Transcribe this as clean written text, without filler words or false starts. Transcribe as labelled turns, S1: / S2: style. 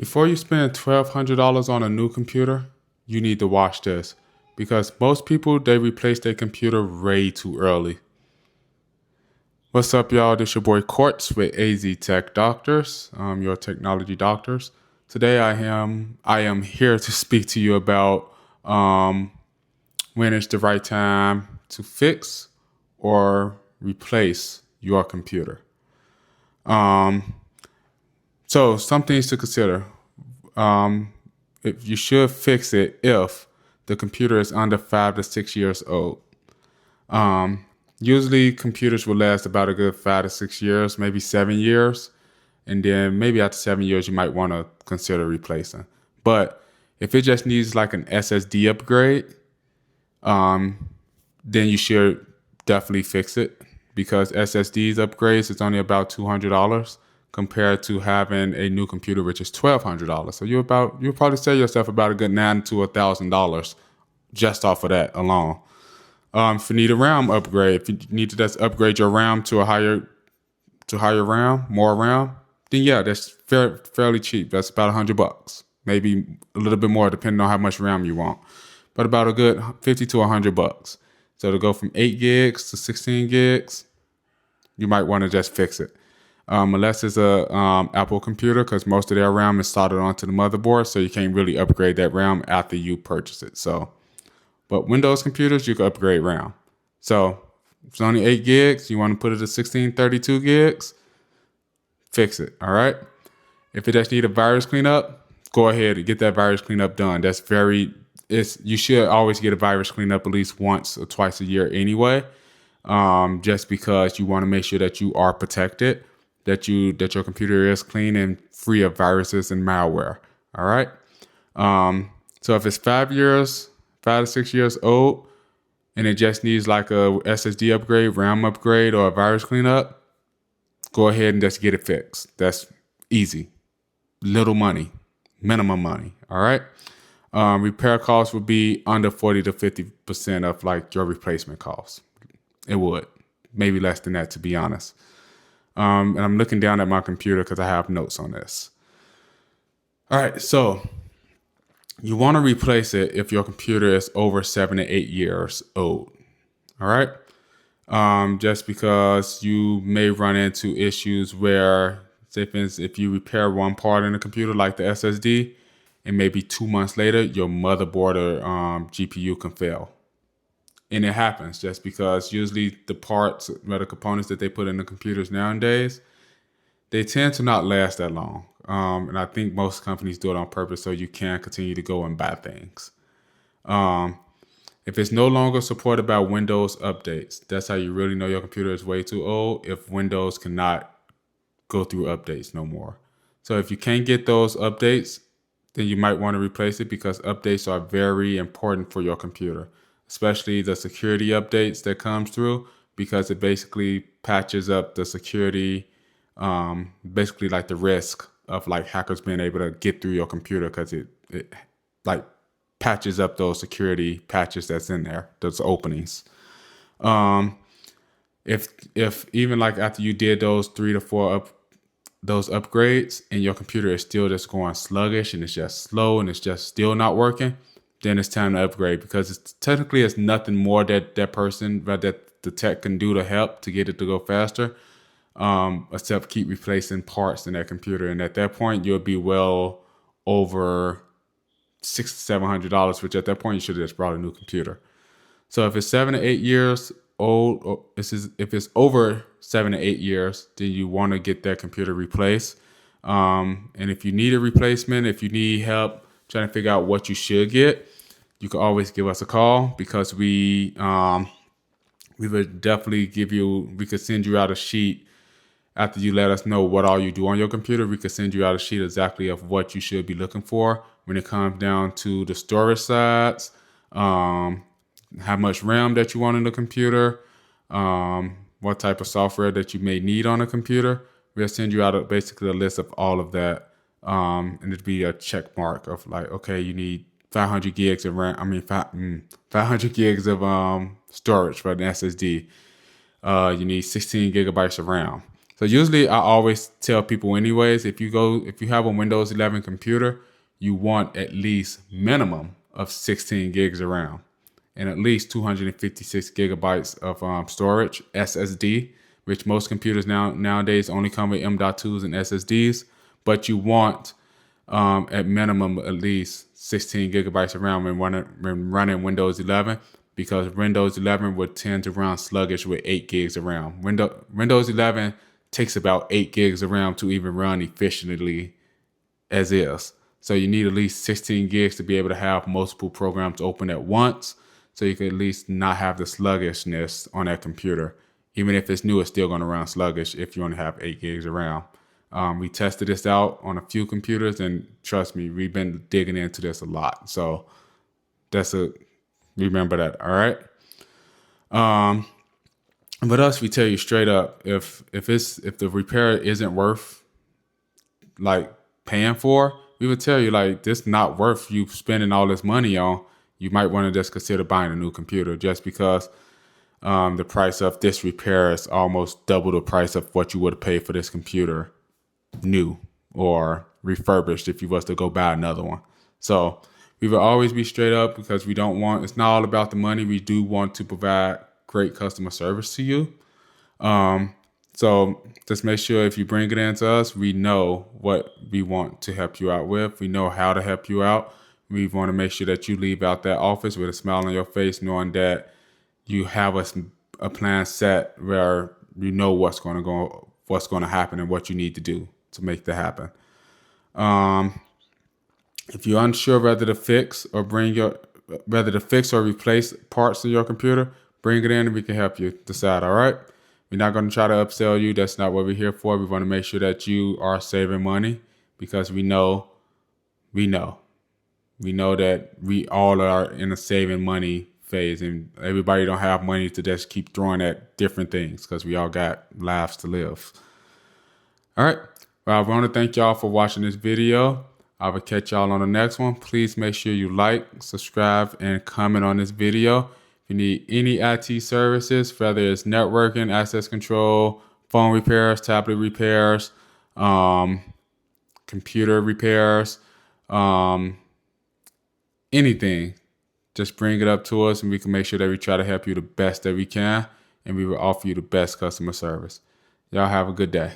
S1: Before you spend $1,200 on a new computer, you need to watch this because most people they replace their computer way too early. What's up, y'all? This your boy Quartz with AZ Tech Doctors, your technology doctors. Today I am here to speak to you about when it's the right time to fix or replace your computer. Um, so some things to consider. Um, if you should fix it if the computer is under 5 to 6 years old. Um, Usually computers will last about a good 5 to 6 years, maybe 7 years. And then maybe after 7 years, you might want to consider replacing. But if it just needs like an SSD upgrade, um, then you should definitely fix it because SSDs upgrades is only about $200 compared to having a new computer, which is $1,200. So you'll probably save yourself about a good $900 to $1,000 just off of that alone. If you need a RAM upgrade, if you need to just upgrade your RAM to a higher RAM, more RAM, then yeah, that's fairly cheap. That's about $100, maybe a little bit more depending on how much RAM you want, but about a good $50 to $100. So to go from 8 gigs to 16 gigs, you might want to just fix it. Unless it's a Apple computer, because most of their RAM is soldered onto the motherboard, so you can't really upgrade that RAM after you purchase it. But Windows computers, you can upgrade RAM. So if it's only 8 gigs, you want to put it to 16, 32 gigs, fix it, all right? If it just need a virus cleanup, go ahead and get that virus cleanup done. You should always get a virus cleanup at least once or twice a year anyway, just because you want to make sure that you are protected, that your computer is clean and free of viruses and malware, all right? So if it's 5 to 6 years old, and it just needs like a SSD upgrade, RAM upgrade, or a virus cleanup, go ahead and just get it fixed. That's easy. Little money, minimum money. All right. Repair costs would be under 40 to 50% of like your replacement costs. It would, maybe less than that, to be honest. And I'm looking down at my computer because I have notes on this. All right, so you want to replace it if your computer is over 7 to 8 years old. All right. Just because you may run into issues where, say for instance, if you repair one part in the computer, like the SSD, and maybe 2 months later, your motherboard or GPU can fail. And it happens just because usually the parts or the components that they put in the computers nowadays, they tend to not last that long. And I think most companies do it on purpose so you can continue to go and buy things. If it's no longer supported by Windows updates, that's how you really know your computer is way too old, if Windows cannot go through updates no more. So if you can't get those updates, then you might want to replace it because updates are very important for your computer, especially the security updates that comes through, because it basically patches up the security, basically like the risk of like hackers being able to get through your computer, because it like patches up those security patches that's in there, those openings. If even like after you did those 3 to 4 those upgrades and your computer is still just going sluggish and it's just slow and it's just still not working, then it's time to upgrade, because it's nothing more that the tech can do to help to get it to go faster, except keep replacing parts in that computer. And at that point, you'll be well over $600 to $700, which at that point you should have just brought a new computer. So if it's 7 to 8 years old, or if it's over 7 to 8 years, then you want to get that computer replaced. And if you need a replacement, if you need help trying to figure out what you should get, you can always give us a call, because we would definitely we could send you out a sheet after you let us know what all you do on your computer. We could send you out a sheet exactly of what you should be looking for when it comes down to the storage size, how much RAM that you want in the computer, what type of software that you may need on a computer. We'll send you out basically a list of all of that. And it'd be a check mark of like, okay, you need 500 gigs of RAM. 500 gigs of storage for an SSD. You need 16 gigabytes of RAM. So usually I always tell people anyways, if you have a Windows 11 computer, you want at least minimum of 16 gigs of RAM and at least 256 gigabytes of storage, SSD, which most computers nowadays only come with M.2s and SSDs, but you want at minimum at least 16 gigabytes of RAM when running Windows 11, because Windows 11 would tend to run sluggish with 8 gigs of RAM. Windows 11 takes about 8 gigs of RAM to even run efficiently as is. So you need at least 16 gigs to be able to have multiple programs open at once, so you can at least not have the sluggishness on that computer. Even if it's new, it's still going to run sluggish if you only have 8 gigs of RAM. We tested this out on a few computers, and trust me, we've been digging into this a lot. So remember that, all right? But us, we tell you straight up, if the repair isn't worth like paying for, we would tell you like this not worth you spending all this money on. You might want to just consider buying a new computer, just because the price of this repair is almost double the price of what you would have paid for this computer new or refurbished if you was to go buy another one. So we will always be straight up, because it's not all about the money. We do want to provide great customer service to you. So just make sure if you bring it in to us, we know what we want to help you out with. We know how to help you out. We want to make sure that you leave out that office with a smile on your face, knowing that you have a plan set where you know what's going to happen and what you need to do to make that happen. If you're unsure whether to fix or replace parts of your computer, bring it in and we can help you decide. All right. We're not going to try to upsell you. That's not what we're here for. We want to make sure that you are saving money, because we know that we all are in a saving money phase, and everybody don't have money to just keep throwing at different things, because we all got lives to live. All right. Well, I want to thank y'all for watching this video. I will catch y'all on the next one. Please make sure you like, subscribe, and comment on this video. If you need any IT services, whether it's networking, access control, phone repairs, tablet repairs, computer repairs, anything, just bring it up to us and we can make sure that we try to help you the best that we can, and we will offer you the best customer service. Y'all have a good day.